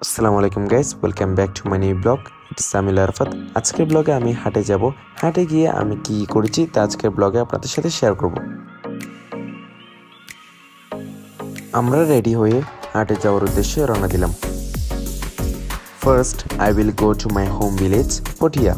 আসসালামু আলাইকুম guys, welcome back to my new blog. It's সামিল আরফাত। আজকের ব্লগে আমি হাটে যাব। হাটে গিয়ে আমি কি করেছি তা আজকের ব্লগে আপনাদের সাথে শেয়ার করব। আমরা রেডি হয়ে হাটে যাওয়ার উদ্দেশ্যে রওনা দিলাম। First I will go to my home village Patiya.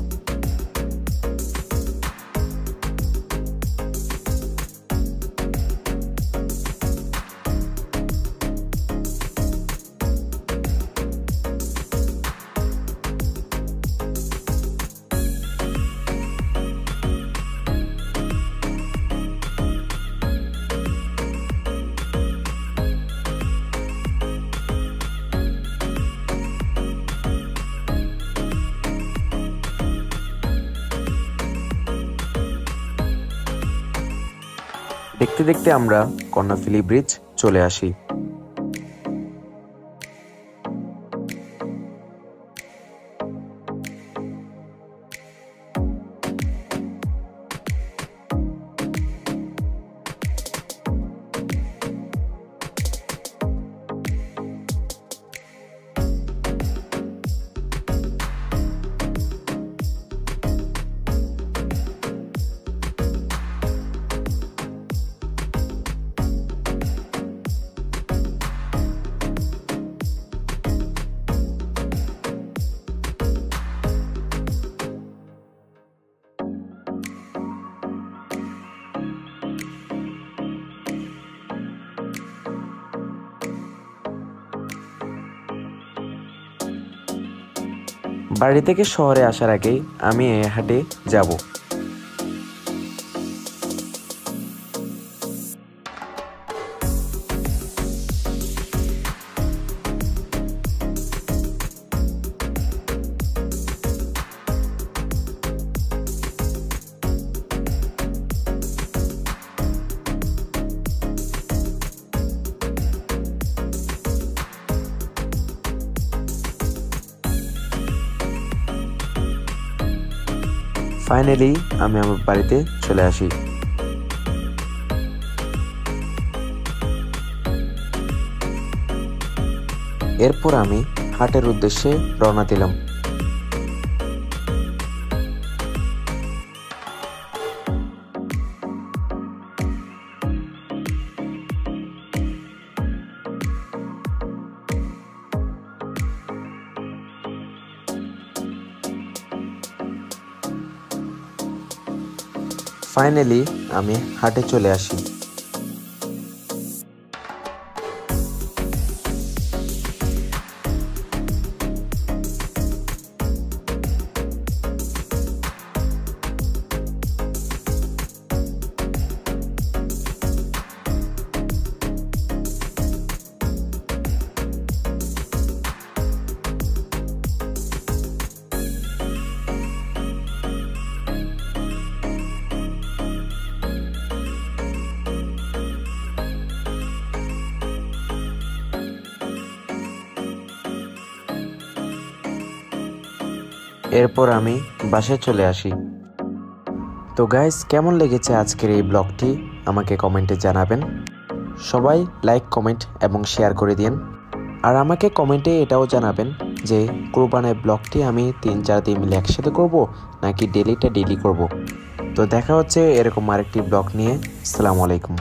দেখতে দেখতে আমরা কর্ণফুলী ব্রিজ চলে আসি। বাড়ি থেকে শহরে আসার আগেই আমি এই হাটে যাব। ফাইনালি আমি আমার বাড়িতে চলে আসি। এরপর আমি হাটের উদ্দেশ্যে রওনা দিলাম। ফাইনালি আমি হাটে চলে আসি। এরপর আমি বাসায় চলে আসি। তো গাইস, কেমন লেগেছে আজকের এই ব্লগটি আমাকে কমেন্টে জানাবেন। সবাই লাইক, কমেন্ট এবং শেয়ার করে দিন। আর আমাকে কমেন্টে এটাও জানাবেন যে কোরবানের ব্লগটি আমি 3-4 দিন মিলে একসাথে করব নাকি ডেলি করব। তো দেখা হচ্ছে এরকম আরেকটি ব্লগ নিয়ে। আসসালামু আলাইকুম।